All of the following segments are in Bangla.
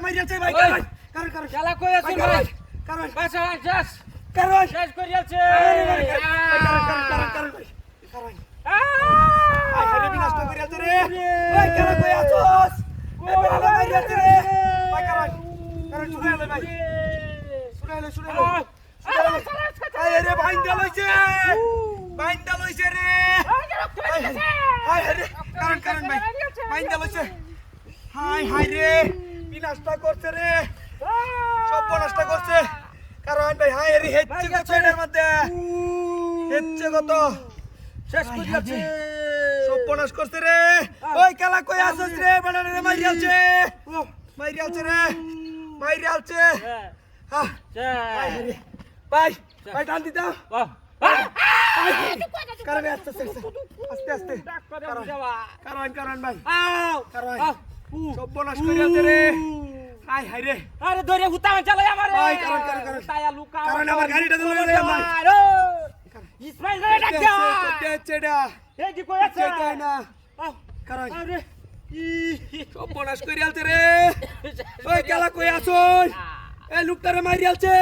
মারিয়াছে ভাই কারণ কারণ খেলা কই আছে ভাই কারণ বাসা শেষ কারণ শেষ করিয়াছে কারণ আই হারে বিনাশ করিয়াছে রে ভাই কারণ কই আছস ওই বেলা মারিয়াছে রে ভাই কারণ শুনে এলো ভাই শুনে এলো আরে বাইন্দা লইছে রে হাই রে কারণ ভাই বাইন্দা লইছে হাই রে বিনাশটা করছে রে সব নষ্ট করছে কারণ ভাই হাই রে হেচ্ছে কত এর মধ্যে হেচ্ছে কত শেষ করিয়াছে সব নষ্ট করছে রে ওই কালা কই আসছ রে বানারে রে মাইরালছে রে মাইরালছে হ্যাঁ ভাই টান দিতা কারণ আস্তে কারণ ভাই কারণ সব নষ্ট করিয়াছে রে হাই রে আরে ধরে হুতাম চালাই আমারে ভাই কারণ তায়া লুকা কারণ আমার গাড়িটা তো লয়ে যাই ভাই ইসমাইল রে ডাক দা চেডা এই কি কই আছে চেডা না কারণ আরে সব নষ্ট করিয়াছে রে ওই কালা কই আছস এই লোকটারে মারিয়ালছে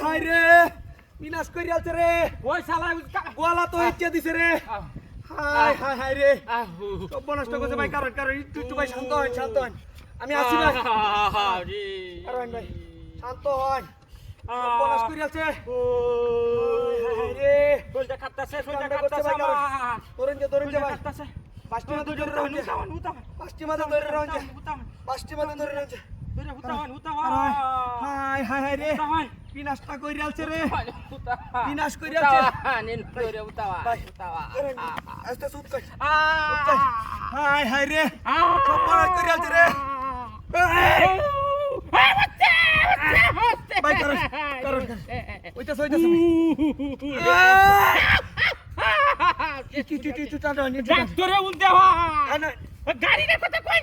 হাই রে বিনাশ করিয়ালছে রে ওই শালা গোলা তো ইচ্ছা দিছে রে হাই রে সব নষ্ট করছে ভাই কারণ একটু ভাই শান্ত হন আমি আসি ভাই কারণ ভাই শান্ত হন সব নষ্ট করিয়ালছে হাই রে সোলটা কাটতাছে ধরেন যে ভাই কাটতাছে পাঁচটি মাথা ধরে রাউন্ড পাঁচটি মাথা ধরে রাউন্ড ধরে হুতাম হাই রে বিনাশটা করিয়ালছে রে বিনাশ করিয়ালছে নিন ধরে হুতাম আস্তে সুপ কর হাই রে সব বড় করিয়ালছে রে ভাই কারণ ওইটা কি টাটা নি ধরে উলতে হয় গাড়ির কথা কই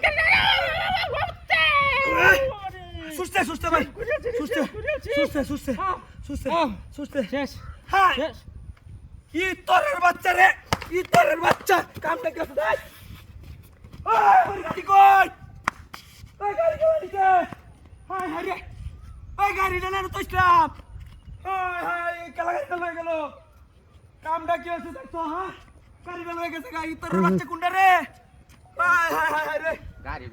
সুস্থে ভাই সুস্থে শেষ হ্যাঁ ইতরের বাচ্চা কামটা কি আছে ওই গাড়ি কই ওই গাড়ি কই হাই রে ওই গাড়িটা না তো স্টপ হাই কালা গাড়িটা লয়ে গেল কামটা কি আছে দেখছো হ্যাঁ গাড়িটা লয়ে গেছে ইতরের বাচ্চা কোনটা রে হাই রে গাড়ি